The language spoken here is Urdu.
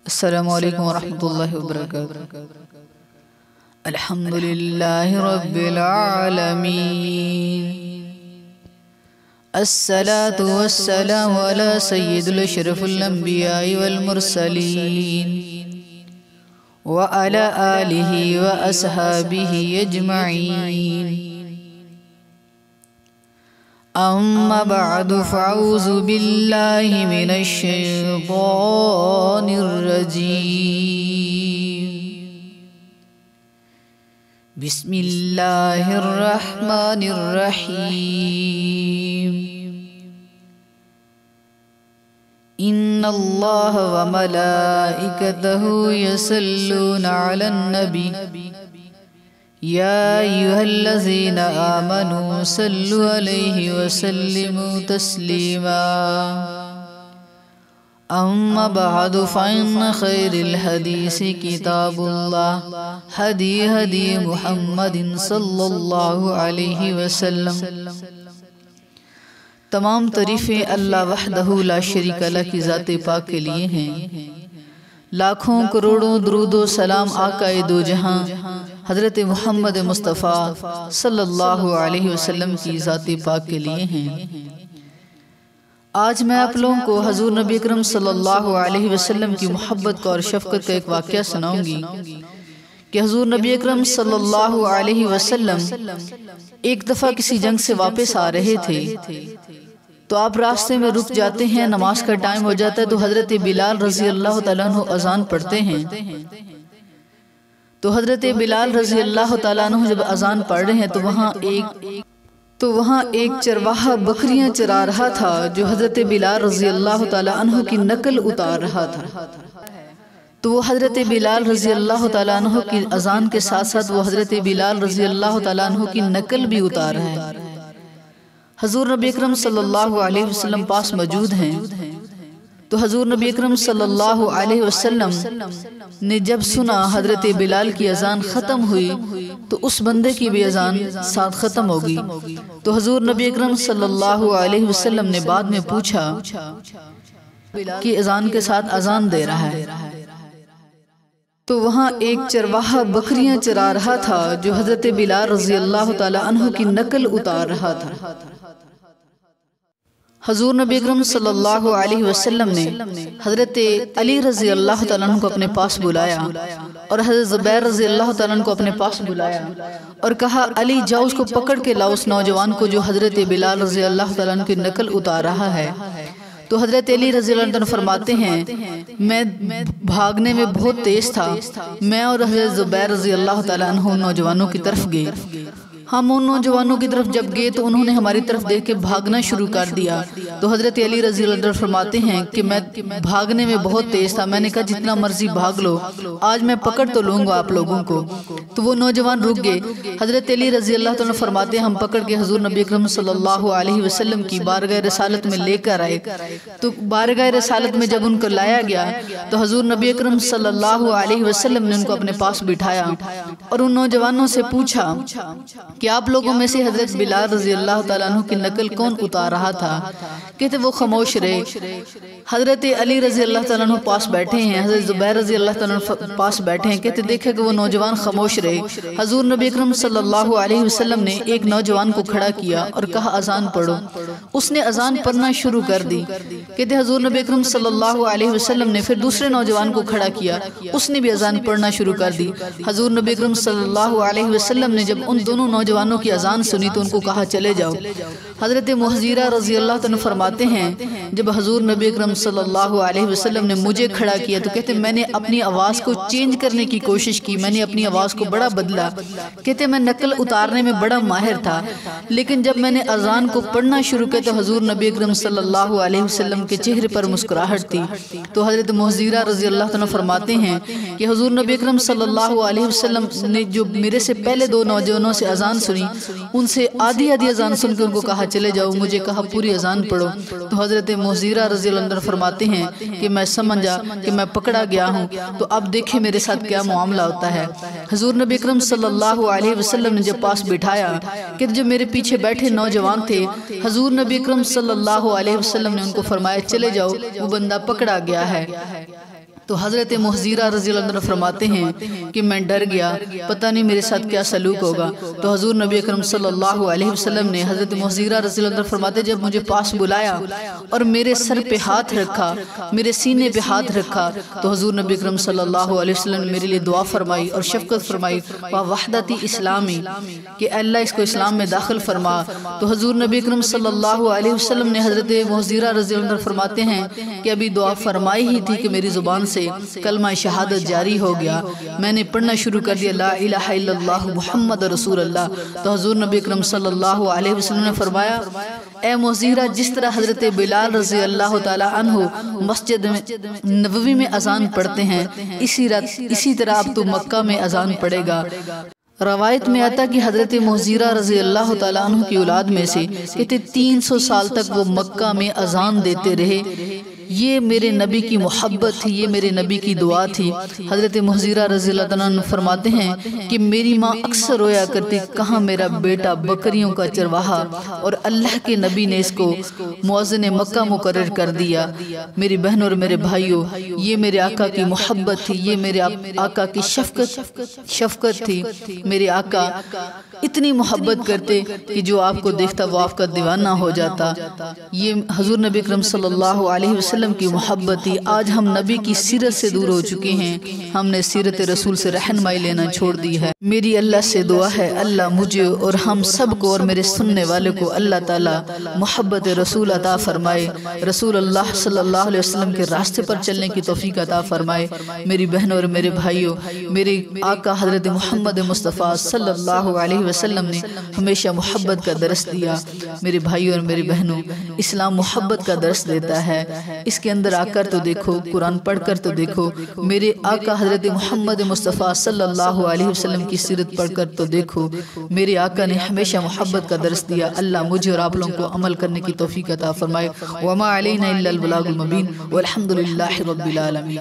السلام علیکم ورحمۃ اللہ وبرکاتہ۔ الحمدللہ رب العالمین، الصلاة والسلام علی سید الاشرف الانبیاء والمرسلین وعلی آلہ واصحابہ اجمعین، اما بعد فاعوذ باللہ من الشیطان الرجیم، بسم اللہ الرحمن الرحیم، ان اللہ وملائکتہ یصلون علی النبی یا ایھا الذین آمنوا صلوا علیہ وسلموا تسلیما، اما بعد فإن خیر الحدیث کتاب اللہ ہدی محمد صلی اللہ علیہ وسلم۔ تمام تعریفیں اللہ وحدہ لا شریک لہ کی ذات پاک کے لیے ہیں، لاکھوں کروڑوں درود و سلام آقا دو جہاں حضرت محمد مصطفیٰ صلی اللہ علیہ وسلم کی ذات پاک کے لیے ہیں۔ آج میں آپ لوگوں کو حضور نبی اکرم صلی اللہ علیہ وسلم کی محبت کا اور شفقت کا ایک واقعہ سناؤں گی کہ حضور نبی اکرم صلی اللہ علیہ وسلم ایک دفعہ کسی جنگ سے واپس آ رہے تھے، تو آپ راستے میں رک جاتے ہیں، نماز کا ٹائم ہو جاتا ہے، تو حضرت بلال رضی اللہ تعالیٰ عنہ اذان پڑھتے ہیں۔ تو حضرت بلال رضی اللہ تعالیٰ عنہ جب اذان پڑھ رہے ہیں تو وہاں ایک چرواہا بکریاں چرا رہا تھا جو حضرت بلال رضی اللہ تعالیٰ عنہ کی نقل اتار رہا تھا۔ تو وہ حضرت بلال رضی اللہ تعالیٰ عنہ کی اذان کے ساتھ ساتھ وہ حضرت بلال رضی اللہ تعالیٰ عنہ کی نقل بھی اتار رہا ہے۔ حضور نبی اکرم صلی اللہ علیہ وسلم پاس موجود ہیں، تو حضور نبی اکرم صلی اللہ علیہ وسلم نے جب سنا حضرت بلال کی اذان ختم ہوئی تو اس بندے کی بھی اذان ساتھ ختم ہوگی، تو حضور نبی اکرم صلی اللہ علیہ وسلم نے بعد میں پوچھا کہ اذان کے ساتھ اذان دے رہا ہے، تو وہاں ایک چرواہا بکریاں چرا رہا تھا جو حضرت بلال رضی اللہ تعالیٰ عنہ کی نقل اتار رہا تھا۔ حضور نبی اکرم صلی اللہ علیہ وسلم نے حضرت علی رضی اللہ تعالیٰ عنہ کو اپنے پاس بلایا اور حضرت زبیر رضی اللہ تعالیٰ عنہ کو اپنے پاس بلایا اور کہا علی جاؤ اس کو پکڑ کے لاؤ، اس نوجوان کو جو حضرت بلال رضی اللہ تعالیٰ عنہ کی نقل اتار رہا ہے۔ تو حضرت علی رضی اللہ عنہ فرماتے ہیں میں بھاگنے میں بہت تیز تھا، میں اور حضرت زبیر رضی اللہ تعالیٰ عنہ نوجوانوں کی طرف گئے، ہم ان نوجوانوں کی طرف جب گئے تو انہوں نے ہماری طرف دیکھ کے بھاگنا شروع کر دیا۔ تو حضرت علی رضی اللہ عنہ فرماتے ہیں کہ میں بھاگنے میں بہت تیز تھا، میں نے کہا جتنا مرضی بھاگ لو، آج میں پکڑ تو لوں گا آپ لوگوں کو۔ تو وہ نوجوان رک گئے۔ حضرت علی رضی اللہ عنہ فرماتے ہیں ہم پکڑ کے حضور نبی اکرم صلی اللہ علیہ وسلم کی بارگاہ رسالت میں لے کر آئے۔ تو بارگاہ رسالت میں جب ان کو لایا گیا تو حضور نبی اکرم صلی اللہ علیہ وسلم نے ان کو اپنے پاس بٹھایا اور ان نوجوانوں سے پوچھا کہ آپ لوگوں میں سے حضرت بلال رضی اللہ تعالیٰ عنہ کی نقل کون اتار رہا تھا؟ کہتے وہ خاموش رہے۔ حضرت علی رضی اللہ تعالیٰ عنہ پاس بیٹھے ہیں، حضرت زبیر رضی اللہ تعالیٰ عنہ پاس بیٹھے ہیں، کہتے دیکھے کہ وہ نوجوان خاموش رہے۔ حضور نبی اکرم صلی اللہ علیہ وسلم نے ایک نوجوان کو کھڑا کیا اور کہا اذان پڑھو، اس نے اذان پڑھنا شروع کر دی۔ کہتے حضور نبی اکرم صلی اللہ علیہ وسلم نے پھر دوسرے نوجوان کو کھڑا کیا، اس نے بھی اذان پڑھنا شروع کر دی۔ حضور نبی اکرم صلی اللہ علیہ وسلم نے جب ان دونوں نوجوانوں کی اذان سنی تو ان کو کہا چلے جاؤ۔ حضرت محزیرہ رضی اللہ عنہ فرماتے ہیں جب حضور نبی اکرم صلی اللہ علیہ وسلم نے مجھے کھڑا کیا تو کہتے میں نے اپنی آواز کو چینج کرنے کی کوشش کی، میں نے اپنی آواز کو بڑا بدلا۔ کہتے میں نقل اتارنے میں بڑا ماہر تھا، لیکن جب میں نے اذان کو پڑھنا شروع کیا تو حضور نبی اکرم صلی اللہ علیہ وسلم کے چہرے پر مسکراہٹ تھی۔ تو حضرت محزیرہ رضی اللہ عنہ فرماتے ہیں کہ حضور نبی اکرم صلی اللہ علیہ وسلم نے جو میرے سے پہلے دو نوجوانوں سے اذان سنی ان سے آدھی اذان سن کے ان کو کہا چلے جاؤ، مجھے کہا پوری اذان پڑھو۔ تو حضرت محزیرہ رضی اللہ عنہ فرماتے ہیں کہ میں سمجھا کہ میں پکڑا گیا ہوں، تو اب دیکھیں میرے ساتھ کیا معاملہ ہوتا ہے۔ حضور نبی اکرم صلی اللہ علیہ وسلم نے جب پاس بٹھایا کہ جو میرے پیچھے بیٹھے نوجوان تھے، حضور نبی اکرم صلی اللہ علیہ وسلم نے ان کو فرمایا چلے جاؤ، وہ بندہ پکڑا گیا ہے۔ تو حضرت محذیرہ رضی اللہ عنہ فرماتے ہیں کہ میں ڈر گیا، پتہ نہیں میرے ساتھ کیا سلوک ہوگا۔ تو حضور نبی اکرم صلی اللہ علیہ وسلم نے حضرت محذیرہ رضی اللہ عنہ فرماتے جب مجھے پاس بلایا اور میرے سر پہ ہاتھ رکھا، میرے سینے پہ ہاتھ رکھا، تو حضور نبی اکرم صلی اللہ علیہ وسلم نے میرے لیے دعا فرمائی اور شفقت فرمائی، وحدتی اسلامی، کہ اللہ اس کو اسلام میں داخل فرما۔ تو حضور نبی اکرم صلی اللہ علیہ وسلم نے حضرت محذیرہ رضی اللہ عنہ فرماتے ہیں کہ ابھی دعا فرمائی ہی تھی کہ میری زبان سے کلمہ شہادت جاری ہو گیا، میں نے پڑھنا شروع کر دیا لا الہ الا اللہ محمد رسول اللہ۔ تو حضور نبی اکرم صلی اللہ علیہ وسلم نے فرمایا اے محذیرہ، جس طرح حضرت بلال رضی اللہ تعالی عنہ مسجد نبوی میں اذان پڑھتے ہیں، اسی طرح اب تو مکہ میں اذان پڑھے گا۔ روایت میں آتا کہ حضرت محذیرہ رضی اللہ تعالیٰ عنہ کی اولاد میں سے کہتے 300 سال تک وہ مکہ میں اذان دیتے رہے۔ یہ میرے نبی کی محبت تھی، یہ میرے نبی کی دعا تھی۔ حضرت محذیرہ رضی اللہ عنہ فرماتے ہیں کہ میری ماں اکثر رویا کرتی کہاں میرا بیٹا بکریوں کا چرواہا، اور اللہ کے نبی نے اس کو مؤذن مکہ مقرر کر دیا۔ میری بہنوں اور میرے بھائیوں، یہ میرے آقا کی محبت تھی، یہ میرے آقا کی شفقت تھی۔ میرے آقا اتنی محبت کرتے کہ جو آپ کو دیکھتا وہ آپ کا دیوانہ ہو جاتا۔ یہ حضور نبی اکرم صلی اللہ علیہ وسلم کی محبت تھی۔ آج ہم نبی کی سیرت سے دور ہو چکے ہیں، ہم نے سیرت رسول سے رہنمائی لینا چھوڑ دی ہے۔ میری اللہ سے دعا ہے اللہ مجھے اور ہم سب کو اور میرے سننے والے کو اللہ تعالی محبت رسول عطا فرمائے، رسول اللہ صلی اللہ علیہ وسلم کے راستے پر چلنے کی توفیق عطا فرمائے۔ میری بہنوں اور میرے بھائیوں، میرے آقا حضرت محمد مصطفیٰ صلی اللہ علیہ وسلم نے ہمیشہ محبت کا درس دیا۔ میرے بھائیوں اور میری بہنوں، اسلام محبت کا درس دیتا ہے۔ اس کے اندر آ کر تو دیکھو، قرآن پڑھ کر تو دیکھو، میرے آقا حضرت محمد مصطفیٰ صلی اللہ علیہ وسلم کی سیرت پڑھ کر تو دیکھو، میرے آقا نے ہمیشہ محبت کا درس دیا۔ اللہ مجھے اور آپ لوگوں کو عمل کرنے کی توفیق عطا فرمائے۔ وما علینا الا البلاغ المبین والحمد للہ رب العالمین۔